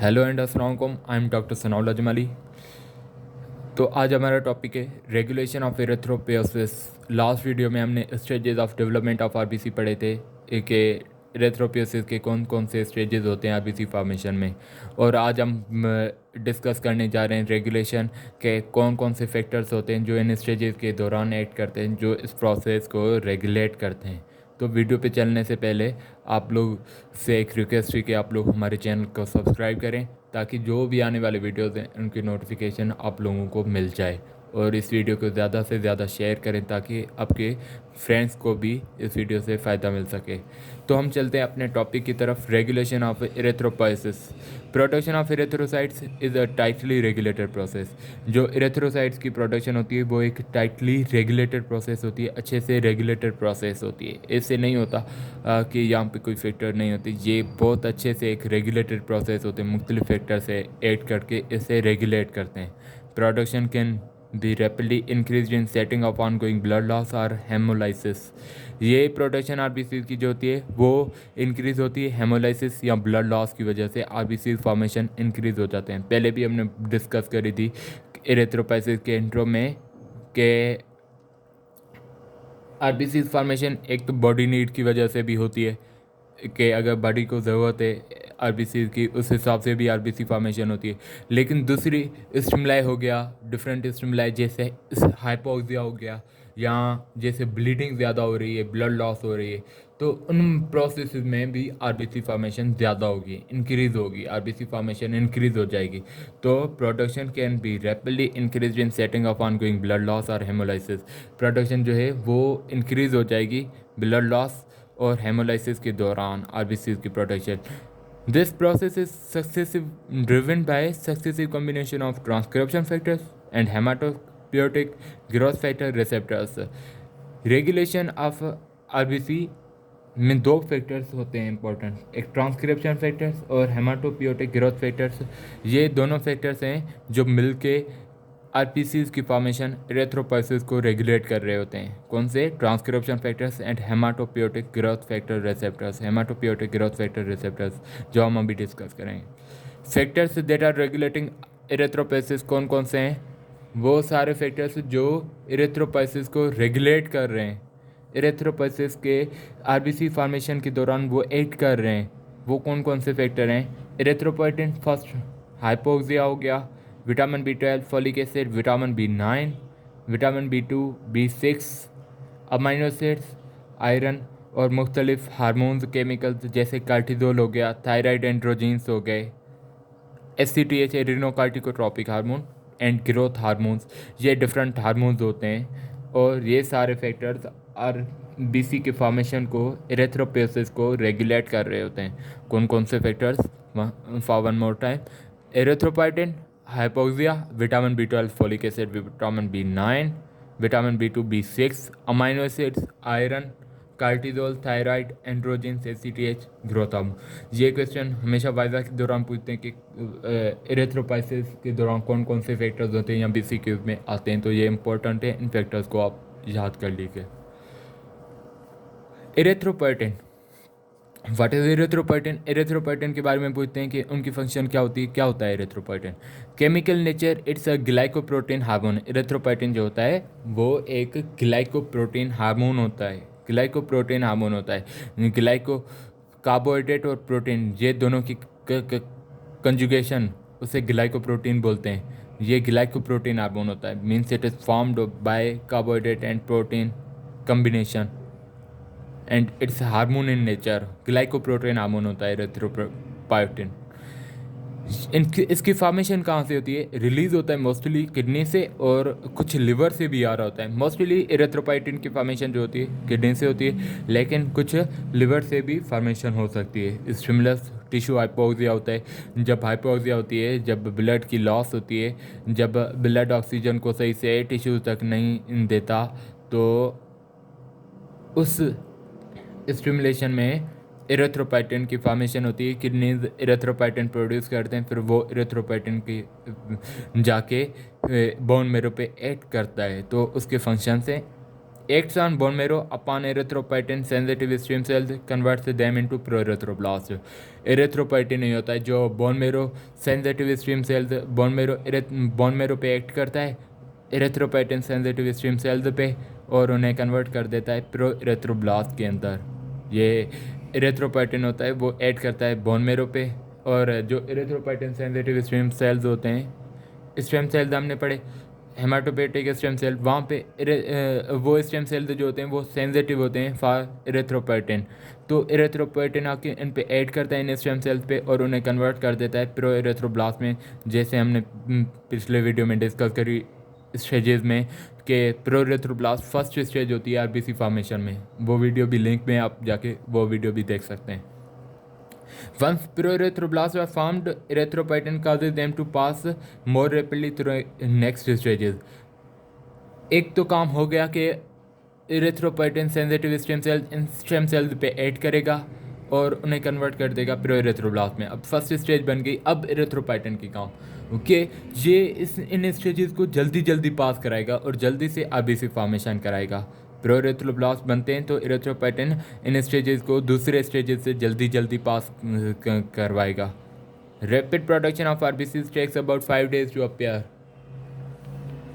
Hello and अस्सलाम वालेकुम, I am doctor Sanaullah Jamali. तो आज हमारा टॉपिक है regulation of erythropoiesis. Last video में हमने stages of development of RBC पढ़े थे कि एरिथ्रोपोएसिस के कौन कौन से स्टेजेस होते हैं आरबीसी फॉर्मेशन में, और आज हम डिस्कस करने जा रहे हैं रेगुलेशन के कौन कौन से फैक्टर्स होते हैं जो इन स्टेजेस के दौरान ऐड करते हैं, जो इस प्रोसेस को रेगुलेट करते हैं। तो वीडियो पे चलने से पहले आप लोग से एक रिक्वेस्ट है कि आप लोग हमारे चैनल को सब्सक्राइब करें ताकि जो भी आने वाले वीडियोज़ हैं उनकी नोटिफिकेशन आप लोगों को मिल जाए, और इस वीडियो को ज़्यादा से ज़्यादा शेयर करें ताकि आपके फ्रेंड्स को भी इस वीडियो से फ़ायदा मिल सके। तो हम चलते हैं अपने टॉपिक की तरफ। Regulation of erythropoiesis. Production of erythrocytes is a tightly regulated process. जो एरिथ्रोसाइट्स की प्रोडक्शन होती है वो एक टाइटली रेगुलेटेड प्रोसेस होती है, अच्छे से रेगुलेटेड प्रोसेस होती है। इससे नहीं होता कि यहाँ पे कोई फैक्टर नहीं होती, ये बहुत अच्छे से एक रेगुलेटेड प्रोसेस होते हैं, मुख्तलिफ फैक्टर से ऐड करके इसे रेगुलेट करते हैं। Production can be rapidly increase in setting of on going blood loss और हेमोलाइसिस। ये प्रोडक्शन आरबीसी की जो होती है वो इंक्रीज़ होती है हेमोलाइसिस या ब्लड लॉस की वजह से। आरबीसी फॉर्मेशन इंक्रीज़ हो जाते हैं। पहले भी हमने डिस्कस करी थी एरिथ्रोपोएसिस के इंट्रो में कि आरबीसी फॉर्मेशन एक तो बॉडी नीड की वजह से भी होती है कि अगर बॉडी को ज़रूरत है आरबीसी की, उस हिसाब से भी आरबीसी फॉर्मेशन होती है। लेकिन दूसरी स्टिमुलाई हो गया, डिफरेंट स्टिमुलाई जैसे हाइपोक्सिया हो गया, या जैसे ब्लीडिंग ज़्यादा हो रही है, ब्लड लॉस हो रही है, तो उन प्रोसेस में भी आरबीसी फॉर्मेशन ज़्यादा होगी, इंक्रीज़ होगी, आरबीसी फॉर्मेशन इंक्रीज़ हो जाएगी। तो production can be rapidly increase in setting of on going blood loss और हेमोलाइसिस। प्रोडक्शन जो है वो इंक्रीज़ हो जाएगी ब्लड लॉस और हेमोलाइसिस के दौरान आरबीसी की production. This process is successive driven by successive combination of transcription factors and haematopoietic growth factor receptors. Regulation of RBC में दो फैक्टर्स होते हैं इंपॉर्टेंट, एक ट्रांसक्रिप्शन फैक्टर्स और हेमाटोपोएटिक ग्रोथ फैक्टर्स। ये दोनों फैक्टर्स हैं जो मिलके आरपीसीज की फॉर्मेशन एरिथ्रोपोएसिस को रेगुलेट कर रहे होते हैं। कौन से? Transcription factors and haematopoietic growth factor receptors. Haematopoietic growth factor receptors जो हम अभी डिस्कस करेंगे। Factors that are regulating erythropoiesis कौन कौन से हैं? वो सारे फैक्टर्स जो एरिथ्रोपोएसिस को रेगुलेट कर रहे हैं, एरिथ्रोपोएसिस के आरबीसी फॉर्मेशन के दौरान वो एड कर रहे हैं, वो कौन कौन से फैक्टर हैं? एरिथ्रोपोएटिन फर्स्ट, हाइपोक्सिया हो गया, vitamin B12, folic acid, vitamin B9, vitamin B2, B6, amino acids, iron और मुख्तलिफ हार्मोन्स केमिकल्स जैसे कार्टिजोल हो गया, थायराइड एंड्रोजीन्स हो गए, SCTH adrenocorticotropic hormone and growth hormones. ये डिफरेंट हार्मोन्स होते हैं और ये सारे फैक्टर्स आरबीसी के फॉर्मेशन को, एरिथ्रोपोएसिस को रेगुलेट कर रहे होते हैं। कौन कौन से factors? For one more time, erythropoietin, hypoxia, vitamin B12, folic acid, vitamin B9, vitamin B2, B6, amino acids, iron, cortisol, thyroid, androgen, SCTH, growth hormone. ये क्वेश्चन हमेशा वाइवा के दौरान पूछते हैं कि एरिथ्रोपोएसिस के दौरान कौन कौन से फैक्टर्स होते हैं या BCQ में आते हैं, तो ये इंपॉर्टेंट है, इन फैक्टर्स को आप याद कर लीजिए। Erythropoietin, what is erythropoietin? Erythropoietin के बारे में पूछते हैं कि उनकी फंक्शन क्या होती है, क्या होता है erythropoietin? Chemical nature, it's a glycoprotein hormone. Erythropoietin जो होता है वो एक ग्लाइकोप्रोटीन हार्मोन होता है, ग्लाइकोप्रोटीन हार्मोन होता है। ग्लाइको कार्बोहाइड्रेट और प्रोटीन, ये दोनों की कंजुगेशन, उसे ग्लाइकोप्रोटीन बोलते हैं। ये ग्लाइकोप्रोटीन हार्मोन होता है, means it is formed by carbohydrate and protein combination and it's hormone in nature. Glycoprotein hormone होता है एरिथ्रोपोइटिन। इसकी फॉर्मेशन कहाँ से होती है? रिलीज होता है मोस्टली किडनी से और कुछ लिवर से भी आ रहा होता है। मोस्टली एरिथ्रोपोइटिन की फॉर्मेशन जो होती है किडनी से होती है, लेकिन कुछ लिवर से भी फॉर्मेशन हो सकती है। स्टिमुलस टिश्यू हाइपोक्सिया होता है। जब हाइपोक्सिया होती है, जब ब्लड की लॉस होती है, जब ब्लड ऑक्सीजन को सही से टिश्यू तक नहीं देता, तो उस स्टिमुलेशन में एरिथ्रोपोइटिन की फॉर्मेशन होती है। किडनीज एरिथ्रोपोइटिन प्रोड्यूस करते हैं, फिर वो एरिथ्रोपोइटिन की जाके बोन मेरो पे ऐड करता है, तो उसके फंक्शन से acts on bone marrow upon erythropoietin sensitive stem cells converts them into proerythroblast. Erythropoietin नहीं होता है जो bone marrow sensitive stem cells bone marrow पे एक्ट करता है एरिथ्रोपोइटिन सेंसिटिव स्टेम सेल्स पे और उन्हें कन्वर्ट कर देता है प्रोएरिथ्रोब्लास्ट के अंदर। ये एरिथ्रोपोइटिन होता है वो ऐड करता है बोन मेरो पे, और जो एरिथ्रोपोइटिन सेंसिटिव स्टेम सेल्स होते हैं, स्टेम सेल्स हमने पढ़े हेमाटोपोइटिक स्टेम सेल, वहाँ पे वो स्टेम सेल जो होते हैं वो सेंसिटिव होते हैं फॉर एरिथ्रोपोइटिन। तो एरिथ्रोपोइटिन आके इन पे ऐड करता है इन स्टेम सेल्स पे और उन्हें कन्वर्ट कर देता है प्रो एरिथ्रोब्लास्ट में, जैसे हमने पिछले वीडियो में डिस्कस करी स्टेजेस में कि प्रो एरिथ्रोब्लास्ट फर्स्ट स्टेज होती है आरबीसी फॉर्मेशन में। वो वीडियो भी लिंक में आप जाके वो वीडियो भी देख सकते हैं। Once proerythroblasts are formed, erythropoietin causes them to pass more rapidly through next stages. एक तो काम हो गया कि erythropoietin सेंसिटिव स्टेम सेल्स पे ऐड करेगा और उन्हें कन्वर्ट कर देगा प्रोएरिथ्रोब्लास्ट में। अब फर्स्ट स्टेज बन गई, अब एरिथ्रोपोइटिन की काम ओके ये इन स्टेजेस को जल्दी पास कराएगा और जल्दी से आरबीसी फॉर्मेशन कराएगा। प्रोएरिथ्रोब्लास्ट बनते हैं तो एरिथ्रोपोइटिन इन स्टेजेस को दूसरे स्टेजेस से जल्दी पास करवाएगा। Rapid production of RBC takes about 5 days to appear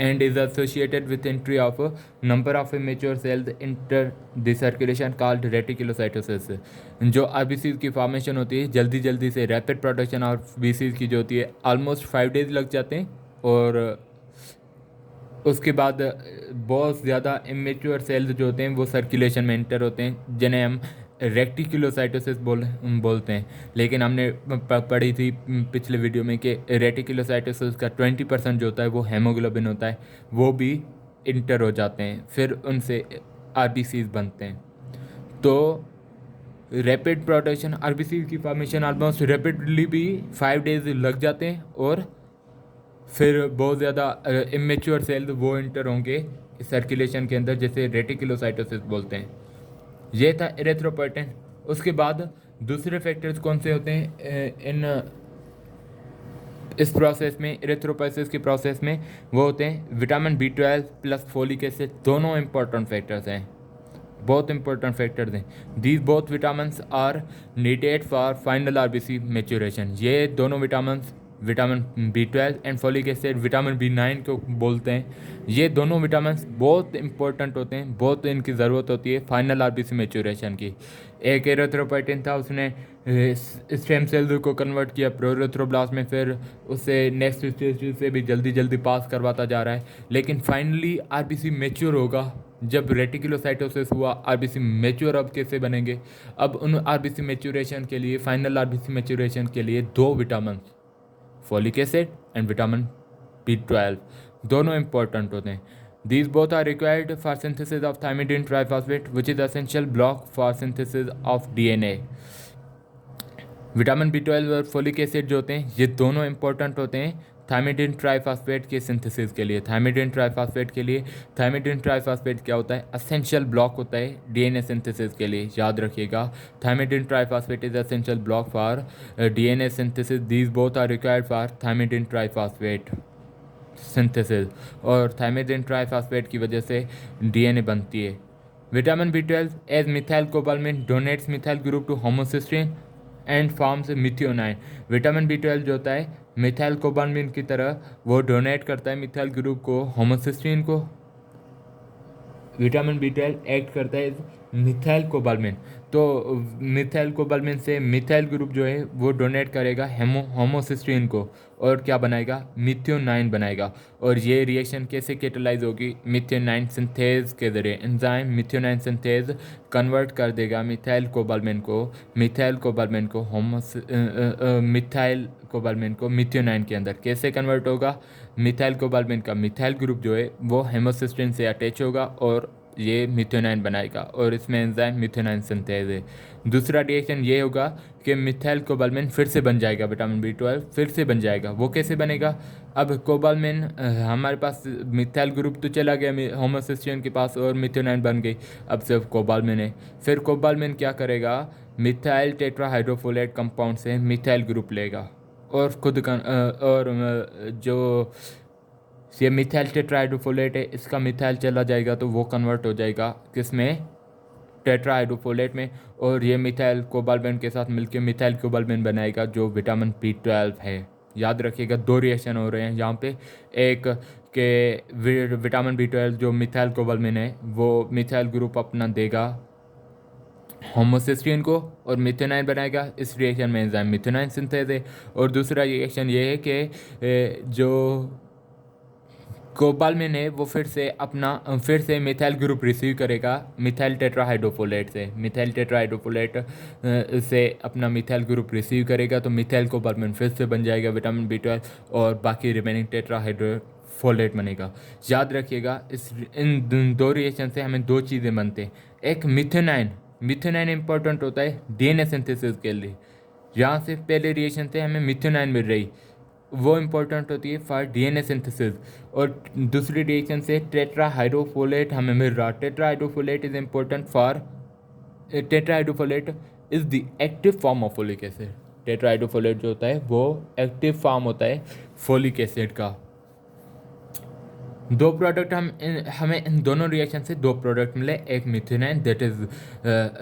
and is associated with entry of a number of immature cells into the circulation called reticulocytosis। जो आरबीसी की फॉर्मेशन होती है जल्दी से, रैपिड प्रोडक्शन ऑफ बीसीज की जो होती है ऑलमोस्ट 5 days लग जाते हैं, और उसके बाद बहुत ज़्यादा इमेच्योर सेल्स जो होते हैं वो सर्कुलेशन में एंटर होते हैं, जिन्हें हम रेटिकुलोसाइटोसिस बोलते हैं। लेकिन हमने पढ़ी थी पिछले वीडियो में कि रेटिकुलोसाइटोसिस का 20% जो होता है वो हेमोग्लोबिन होता है, वो भी इंटर हो जाते हैं, फिर उनसे आरबीसीज बनते हैं। तो रैपिड प्रोडक्शन आरबीसी की फॉर्मेशन ऑलमोस्ट रैपिडली भी 5 days लग जाते हैं, और फिर बहुत ज़्यादा इमेच्योर सेल्स वो इंटर होंगे सर्कुलेशन के अंदर, जैसे रेटिकुलोसाइटोसिस बोलते हैं। ये था एरिथ्रोपोइटिन। उसके बाद दूसरे फैक्टर्स कौन से होते हैं इस प्रोसेस में, एरिथ्रोपोइसिस के प्रोसेस में? वो होते हैं vitamin B12 plus folic acid, दोनों इंपॉर्टेंट फैक्टर्स हैं, बहुत इंपॉर्टेंट फैक्टर्स हैं। These both vitamins are needed for final RBC maturation. ये दोनों vitamin B12 and folic acid vitamin B9 को बोलते हैं। ये दोनों विटामिन बहुत इंपॉर्टेंट होते हैं, बहुत इनकी ज़रूरत होती है फाइनल आरबीसी मैच्योरेशन की। एक एरिथ्रोपोइटिन था, उसने स्टेम सेल को कन्वर्ट किया प्रोएरिथ्रोब्लास्ट में, फिर उससे नेक्स्ट स्टेज से भी जल्दी पास करवाता जा रहा है। लेकिन फाइनली आरबीसी मैच्योर होगा जब रेटिकुलोसाइटोसिस हुआ। आरबीसी मैच्योर अब कैसे बनेंगे? अब उन आरबीसी मैच्योरेशन के लिए, फाइनल आरबीसी मैच्योरेशन के लिए दो vitamin folic acid and vitamin B12 दोनों इंपॉर्टेंट होते हैं। These both are required for synthesis of thymidine triphosphate, which is essential block for synthesis of DNA। Vitamin B12 और folic acid जो होते हैं ये दोनों इंपॉर्टेंट होते हैं थायमिडिन ट्राइफॉस्फेट के सिंथेसिस के लिए। थायमिडिन ट्राइफॉस्फेट क्या होता है? असेंशियल ब्लॉक होता है डीएनए सिंथेसिस के लिए, याद रखिएगा। Thymidine triphosphate is essential block for DNA synthesis. These both are required for thymidine triphosphate synthesis, और थायमिडिन ट्राइफॉस्फेट की वजह से डीएनए बनती है। Vitamin B12 as methyl cobalamin donates methyl group to homocysteine and forms methionine. Vitamin B12 जो होता है methyl cobalamin की तरह वो डोनेट करता है मिथाइल ग्रुप को, होमोसिस्टीन को। विटामिन B12 एक्ट करता है मिथाइल कोबालमिन, तो मिथाइल कोबालमिन से मिथाइल ग्रुप जो है वो डोनेट करेगा होमोसिस्टीन को, और क्या बनाएगा? मिथियोनाइन बनाएगा। और ये रिएक्शन कैसे कैटालाइज होगी? मिथियोनाइन सिंथेज के जरिए। एंजाइम मिथियोनाइन सिंथेज कन्वर्ट कर देगा मिथाइल कोबालमिन को मिथियोनाइन के अंदर। कैसे कन्वर्ट होगा? मिथाइल कोबालमिन का मिथाइल ग्रुप जो है वो हेमोसिस्टीन से अटैच होगा और ये मिथियोनाइन बनाएगा, और इसमें एंजाइम मिथियोनाइन सिंथेज है। दूसरा रिएक्शन ये होगा कि मिथाइल कोबालमिन फिर से बन जाएगा, विटामिन B12 फिर से बन जाएगा। वो कैसे बनेगा? अब कोबालमिन हमारे पास मिथाइल ग्रुप तो चला गया होमोसिस्टीन के पास और मिथियोनाइन बन गई, अब सिर्फ कोबालमिन है। फिर कोबालमिन क्या करेगा? मिथाइल टेट्राहाइड्रोफोलेट कंपाउंड से मिथाइल ग्रुप लेगा और खुद का और जो ये मिथाइल टेट्राहाइड्रोफोलेट है, इसका मिथाइल चला जाएगा तो वो कन्वर्ट हो जाएगा किस में, टेट्राहाइड्रोफोलेट में, और ये मिथाइल कोबाल्मिन के साथ मिलकर मिथाइल कोबाल्मिन बनाएगा जो विटामिन B12 है। याद रखिएगा 2 रिएक्शन हो रहे हैं यहाँ पे, एक के विटामिन B12 जो मिथाइल कोबाल्मिन है वो मिथाइल ग्रुप अपना देगा होमोसिस्टीन को और मिथेनाइन बनाएगा। इस रिएक्शन में एंजाइम मिथेनाइन सिंथेज है। और दूसरा रिएक्शन ये है कि जो कोबाल्मिन है वो फिर से मिथाइल ग्रुप रिसीव करेगा मिथाइल टेट्राहाइड्रोफोलेट से, मिथाइल टेट्राहाइड्रोफोलेट से अपना मिथाइल ग्रुप रिसीव करेगा तो मिथाइल कोबाल्मिन फिर से बन जाएगा विटामिन B12 और बाकी रिमेनिंग टेट्राहाइड्रोफोलेट बनेगा। याद रखिएगा इन 2 रिएक्शन से हमें 2 चीज़ें बनते हैं। एक मिथेनाइन इंपॉर्टेंट होता है DNA सिंथेसिस के लिए, यहाँ से पहले रिएक्शन से हमें मिथेनाइन मिल रही, वो इम्पोर्टेंट होती है फॉर DNA सिंथेसिस। और दूसरी रिएक्शन से टेट्राहाइड्रोफोलेट हमें मिल रहा, tetrahydrofolate is important for, tetrahydrofolate is the active form of folic acid. Tetrahydrofolate जो होता है वो एक्टिव फॉर्म होता है फोलिक एसिड का। 2 प्रोडक्ट हमें इन दोनों रिएक्शन से 2 प्रोडक्ट मिले, एक methionine that is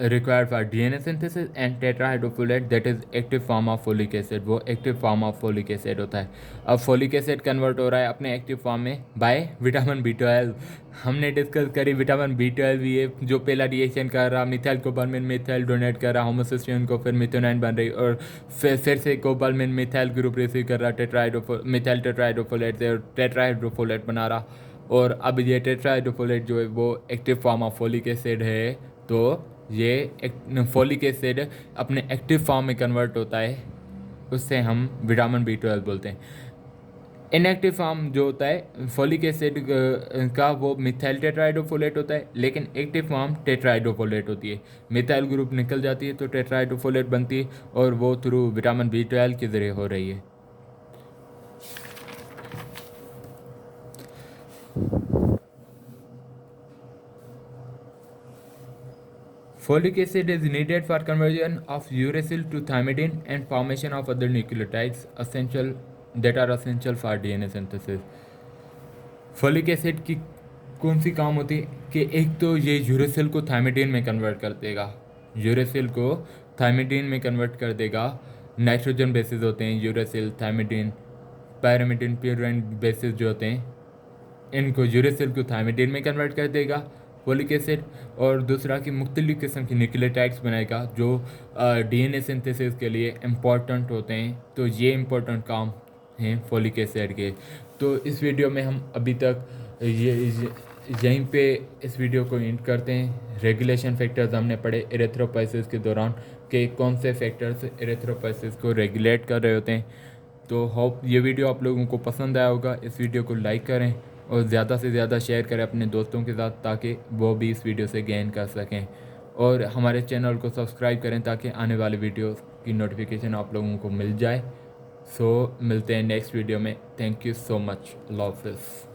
required for DNA synthesis and tetrahydrofolate that is active form of folic acid, वो active form of folic acid होता है। अब फोलिक एसिड कन्वर्ट हो रहा है अपने एक्टिव फॉर्म में बाय विटामिन B12। हमने डिस्कस करी विटामिन B12 ये जो पहला रिएक्शन कर रहा, मिथाइल कोबाल्मिन मिथाइल डोनेट कर रहा होमोसिस्टीन को, फिर मिथेनाइन बन रही और फिर से कोबाल्मिन मिथाइल ग्रुप रिसीव कर रहा मिथाइल टेट्राहाइड्रोफोलेट से और टेट्राहाइड्रोफोलेट बना रहा। और अब ये टेट्राहाइड्रोफोलेट जो है वो active form of folic acid है, तो ये फोलिक एसिड अपने एक्टिव फॉर्म में कन्वर्ट होता है, उससे हम विटामिन B12 बोलते हैं। इनएक्टिव फॉर्म जो होता है फोलिक एसिड का वो मिथाइल टेट्राहाइड्रोफोलेट होता है, लेकिन एक्टिव फॉर्म टेट्राहाइड्रोफोलेट होती है। मिथाइल ग्रुप निकल जाती है तो टेट्राहाइड्रोफोलेट बनती है और वो थ्रू विटामिन B12 के ज़रिए हो रही है। Folic acid is needed for conversion of uracil to thymidine and formation of other nucleotides that are essential for DNA synthesis. Folic acid की कौन सी काम होती है कि एक तो ये यूरेसिल को थायमिडीन में कन्वर्ट कर देगा, यूरेसिल को थायमिडीन में कन्वर्ट कर देगा। नाइट्रोजन बेसिस होते हैं यूरेसिल, थायमिडीन, पैरामिडीन, प्यूराइन बेसिस जो होते हैं, इनको यूरेसिल को थायमिडीन में कन्वर्ट कर देगा फोलिक एसिड। और दूसरा कि मुख्तलिफ़ किस्म की न्यूक्लियोटाइड्स बनाएगा जो DNA सिंथेसिस के लिए इम्पॉर्टेंट होते हैं। तो ये इम्पोर्टेंट काम हैं फोलिक एसिड के। तो इस वीडियो में हम अभी तक यहीं पे इस वीडियो को एंड करते हैं। रेगुलेशन फैक्टर्स हमने पढ़े एरिथ्रोपोइसिस के दौरान कि कौन से फैक्टर्स एरिथ्रोपोइसिस को रेगुलेट कर रहे होते हैं। तो होप ये वीडियो आप लोगों को पसंद आया होगा। इस वीडियो को लाइक करें और ज़्यादा से ज़्यादा शेयर करें अपने दोस्तों के साथ ताकि वो भी इस वीडियो से गेन कर सकें, और हमारे चैनल को सब्सक्राइब करें ताकि आने वाले वीडियो की नोटिफिकेशन आप लोगों को मिल जाए। सो मिलते हैं नेक्स्ट वीडियो में। Thank you so much. अल्लाह हाफ़िज़।